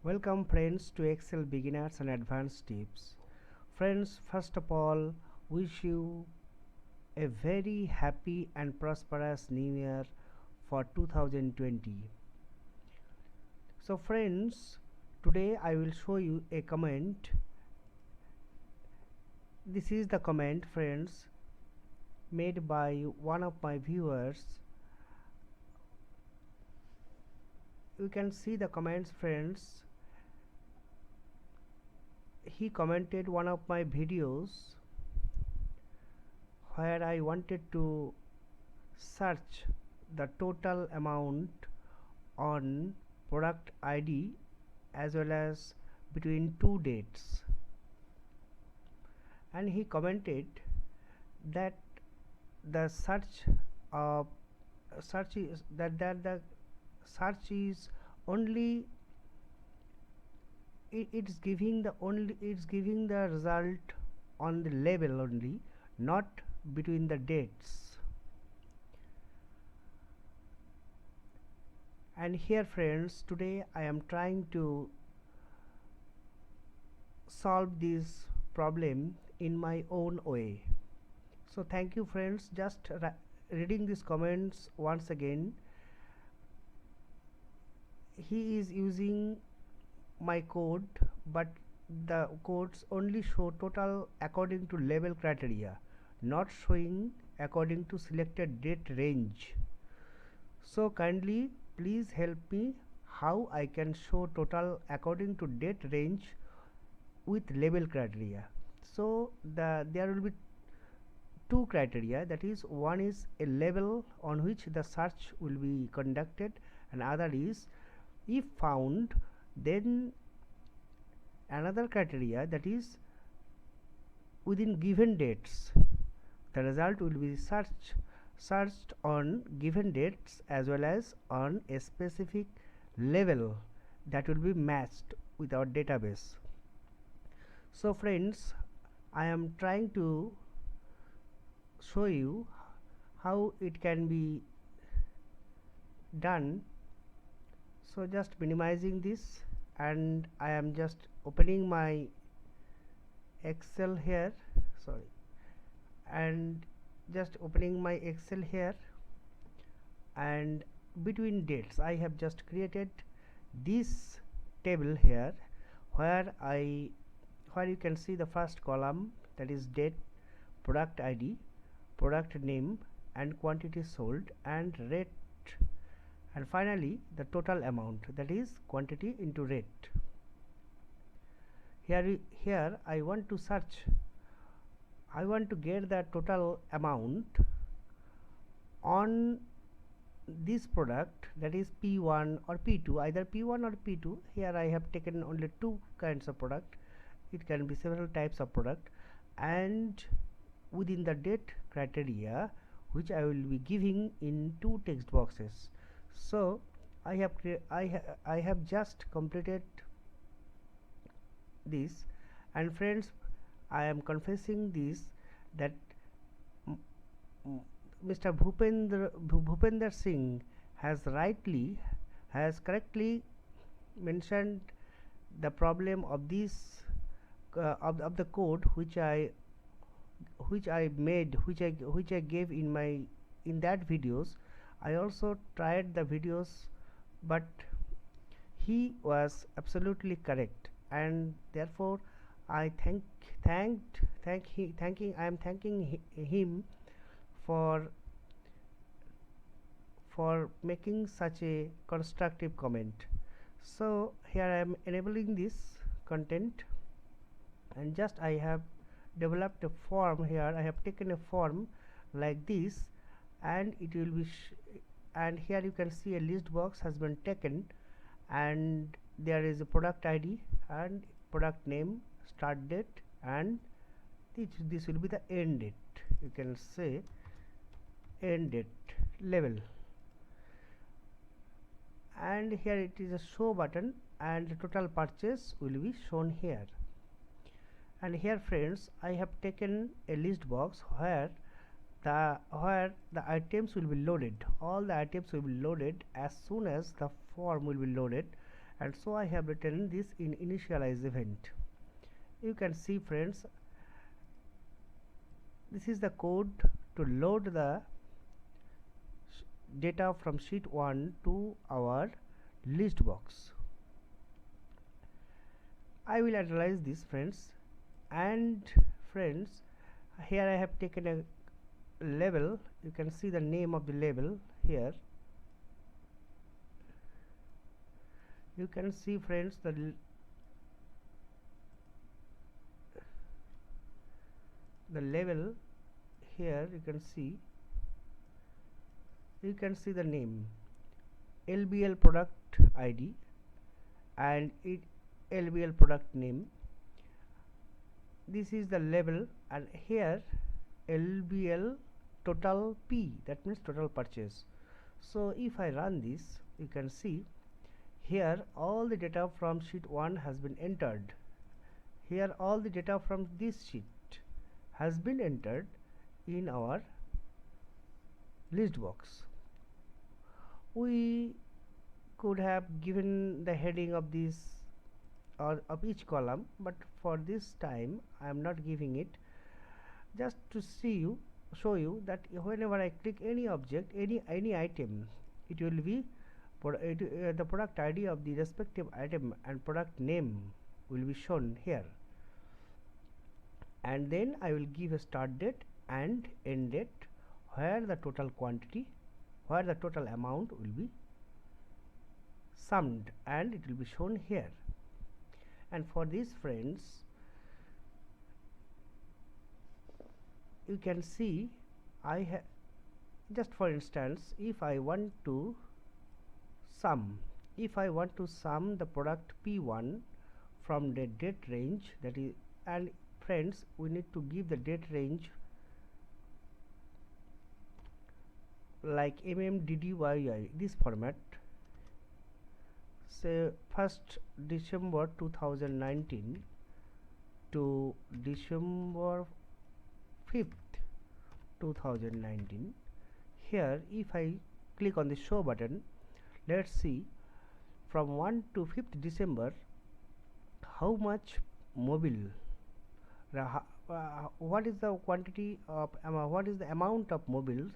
Welcome friends to Excel beginners and advanced tips. Friends, first of all, wish you a very happy and prosperous new year for 2020. So friends, today I will show you a comment. This is the comment, friends, made by one of my viewers. You can see the comments, friends. He commented one of my videos where I wanted to search the total amount on product ID as well as between two dates, and he commented that the search is that the search is only it's giving the result on the label only, not between the dates. And here friends, today I am trying to solve this problem in my own way. So thank you friends. Just reading these comments once again, he is using my code, but the codes only show total according to label criteria, not showing according to selected date range. So kindly please help me how I can show total according to date range with label criteria. So there will be two criteria, that is, one is a label on which the search will be conducted, and other is if found. Then another criteria, that is within given dates, the result will be searched on given dates as well as on a specific level that will be matched with our database. So friends, I am trying to show you how it can be done. So just minimizing this, and I am just opening my Excel here, and just opening my Excel here, and between dates I have just created this table here where you can see the first column, that is date, product ID, product name, and quantity sold, and rate, and finally the total amount, that is quantity into rate. Here I want to get the total amount on this product, that is P1 or P2, either P1 or P2. Here I have taken only two kinds of product. It can be several types of product, and within the date criteria, which I will be giving in two text boxes. So I have just completed this, and friends, I am confessing this, that Mr. Bhupender Singh has correctly mentioned the problem of this of the code which I gave in that videos. I also tried the videos, but he was absolutely correct, and therefore I am thanking him for making such a constructive comment. So here I am enabling this content, and just I have developed a form here. I have taken a form like this, and it will be and here you can see a list box has been taken, and there is a product ID and product name, start date, and this will be the end date. You can say end date level, and here it is a show button, and the total purchase will be shown here. And here friends, I have taken a list box where the items will be loaded. All the items will be loaded as soon as the form will be loaded, and so I have written this in initialize event. You can see friends, this is the code to load the data from sheet 1 to our list box. I will analyze this friends, and friends, here I have taken a label. You can see the name of the label here. You can see friends, the label here. You can see the name LBL product ID and LBL product name. This is the label, and here LBL total P, that means total purchase. So if I run this, you can see here all the data from sheet 1 has been entered. Here all the data from this sheet has been entered in our list box. We could have given the heading of this or of each column, but for this time I am not giving it, just to show you that whenever I click any object, any item, it will be the product ID of the respective item and product name will be shown here, and then I will give a start date and end date where the total quantity, where the total amount will be summed, and it will be shown here. And for these friends, you can see I have, just for instance, if I want to sum the product P1 from the date range, that is, and friends, we need to give the date range like MMDDYI, this format. Say 1st December 2019 to December 5th 2019. Here if I click on the show button, let's see from 1 to 5th December how much mobile, what is the quantity of what is the amount of mobiles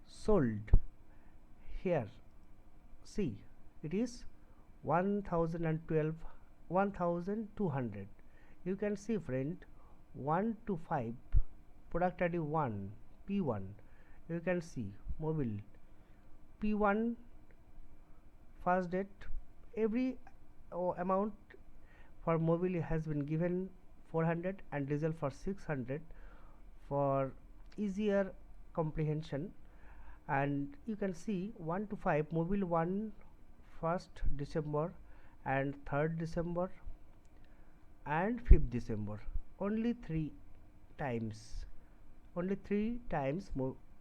sold. Here see, it is 1200. You can see friend, 1 to 5 product ID 1 P1. You can see mobile P1 first date, every amount for mobile has been given 400 and diesel for 600 for easier comprehension. And you can see 1 to 5 mobile 1 1st December and 3rd December and 5th December. Only 3 times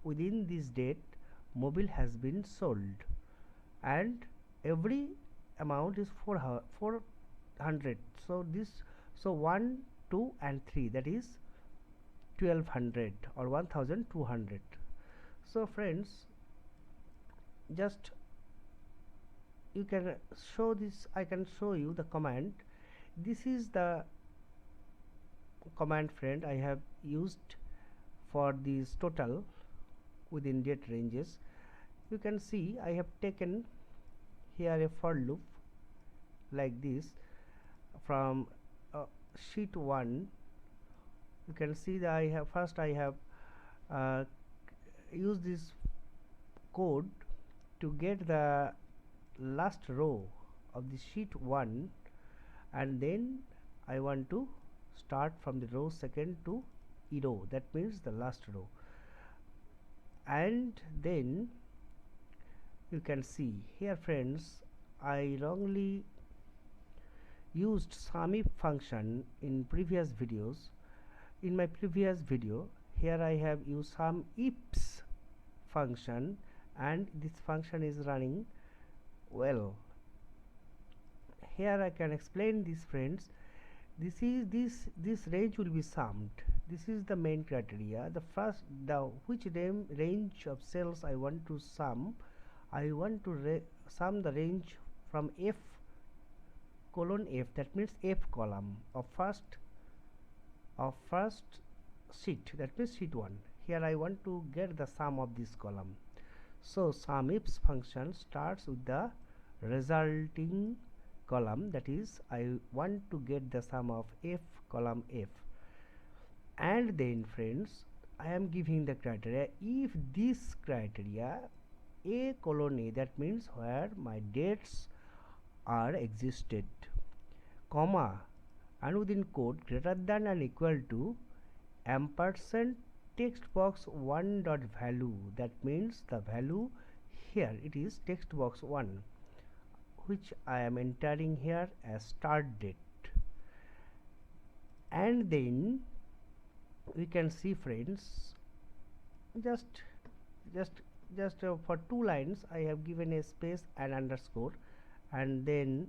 within this date mobile has been sold, and every amount is 400. So 1, 2 and 3, that is 1200 or 1200. So friends, just you can show this, I can show you the command. This is the command friend I have used for this total within date ranges. You can see I have taken here a for loop like this from sheet 1. You can see that I have used this code to get the last row of the sheet 1, and then I want to start from the row second to row, that means the last row. And then you can see here friends, I wrongly used SUMIF function in previous videos. In my previous video, here I have used some ifs function, and this function is running well. Here I can explain this friends. This range will be summed. This is the main criteria. Which range of cells I want to sum. I want to sum the range from F colon F, that means F column of first sheet, that means sheet 1. Here I want to get the sum of this column. So sum ifs function starts with the resulting column, that is I want to get the sum of F column F, and then friends I am giving the criteria. If this criteria A colon A, that means where my dates are existed, comma, and within quote greater than and equal to ampersand text box 1 dot value, that means the value here it is text box 1, which I am entering here as start date. And then we can see friends, just for 2 lines I have given a space and underscore, and then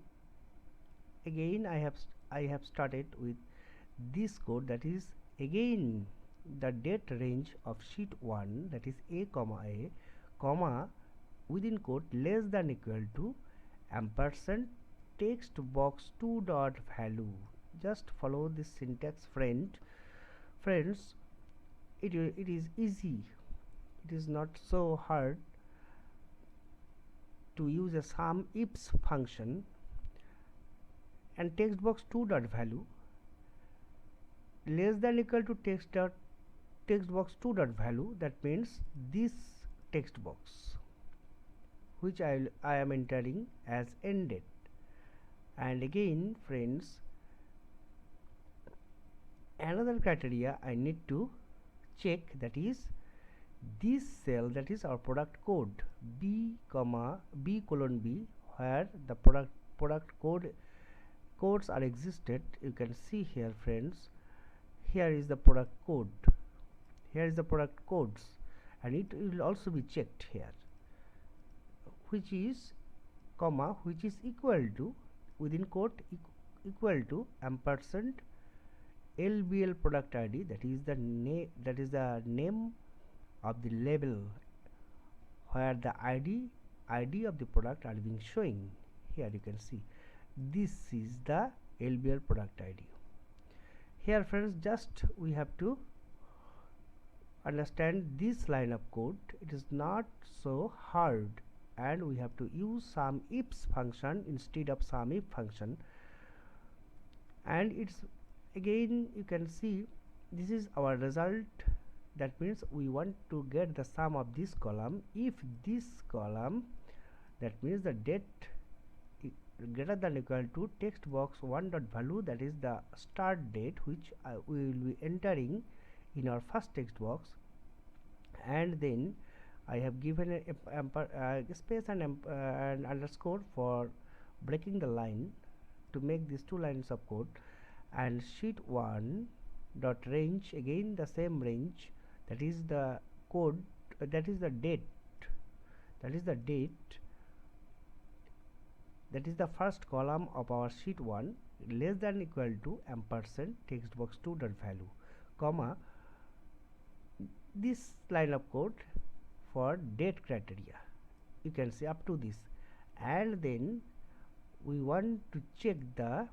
again I have started with this code, that is again the date range of sheet 1, that is A, comma, within quote less than equal to ampersand text box 2 dot value. Just follow this syntax, friends. It is easy, it is not so hard to use a sum ifs function. And text box 2 dot value less than equal to text box 2 dot value, that means this text box which I am entering as end date. And again friends, another criteria I need to check, that is this cell, that is our product code B colon B, where the product codes are existed. You can see here friends, here is the product code, here is the product codes, and it will also be checked here, which is comma, which is equal to within quote equal to ampersand LBL product ID, that is the name of the label where the ID of the product are being showing. Here you can see this is the LBL product ID. Here friends, just we have to understand this line of code. It is not so hard, and we have to use sum ifs function instead of sum if function. And it's again you can see this is our result, that means we want to get the sum of this column. If this column, that means the date greater than equal to text box 1 dot value, that is the start date, which we will be entering in our first text box. And then I have given a space and underscore for breaking the line to make these 2 lines of code. And sheet 1 dot range, again the same range, that is the code, that is the date, that is the first column of our sheet 1, less than equal to ampersand text box 2 dot value, comma, this line of code for date criteria. You can see up to this. And then we want to check the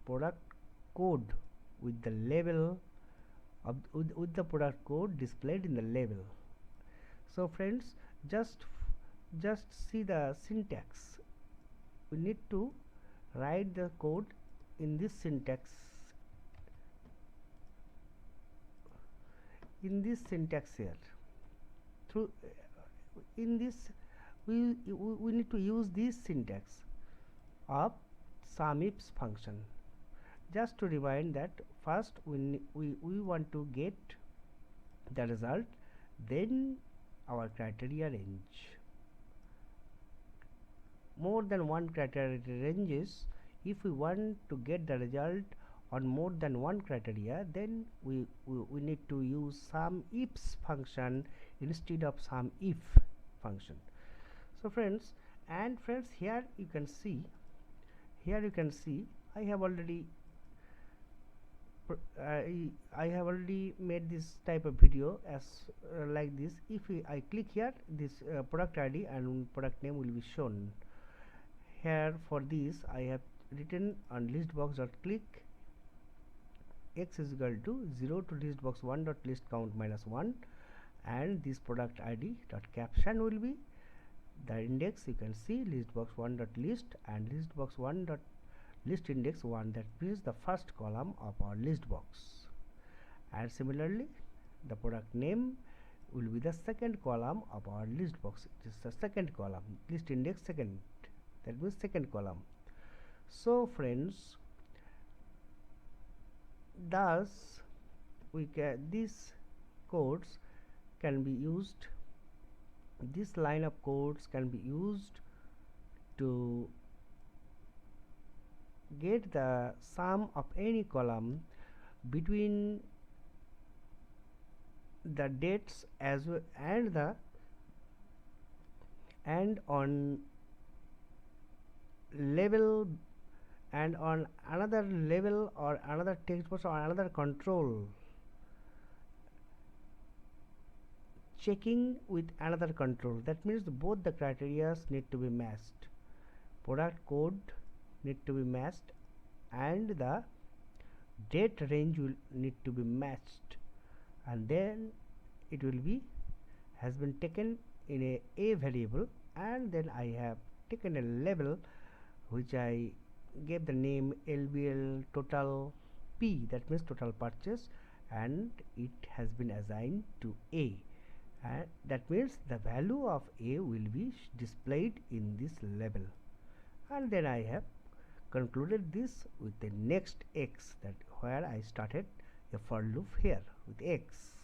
product code with the label of with the product code displayed in the label. So friends, just see the syntax. We need to write the code in this syntax, here. Through in this we need to use this syntax of sum ifs function. Just to remind that first we want to get the result, then our criteria range. More than one criteria ranges. If we want to get the result on more than one criteria, then we need to use sum ifs function instead of sum if function. So friends, here you can see I have already made this type of video as like this. If I click here, this product ID and product name will be shown here. For this I have written on list box dot click x is equal to 0 to list box 1 dot list count minus 1, and this product id dot caption will be the index. You can see list box 1 dot list and list box 1 dot list index 1, that means the first column of our list box. And similarly the product name will be the second column of our list box. It is the second column, list index second, that means second column. So friends, thus these codes can be used, this line of codes can be used to get the sum of any column between the dates as well and on level and on another level or another text box or another control, checking with another control. That means both the criteria need to be matched. Product code need to be matched and the date range will need to be matched, and then it will be has been taken in a variable, and then I have taken a label which I gave the name LBL total P, that means total purchase, and it has been assigned to A, and that means the value of A will be displayed in this label. And then I have concluded this with the next X, that where I started a for loop here with X.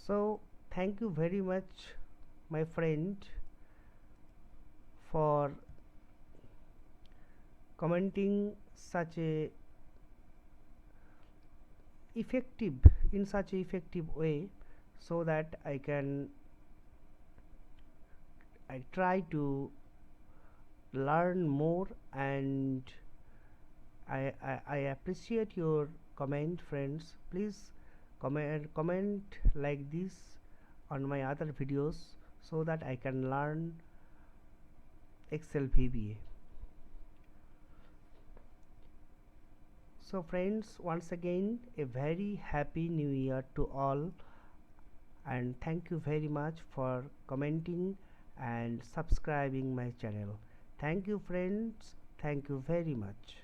So thank you very much my friend for commenting such a effective in such a effective way, so that I try to learn more, and I appreciate your comment friends. Please comment like this on my other videos so that I can learn Excel VBA. So friends, once again a very happy new year to all, and thank you very much for commenting and subscribing my channel. Thank you friends, thank you very much.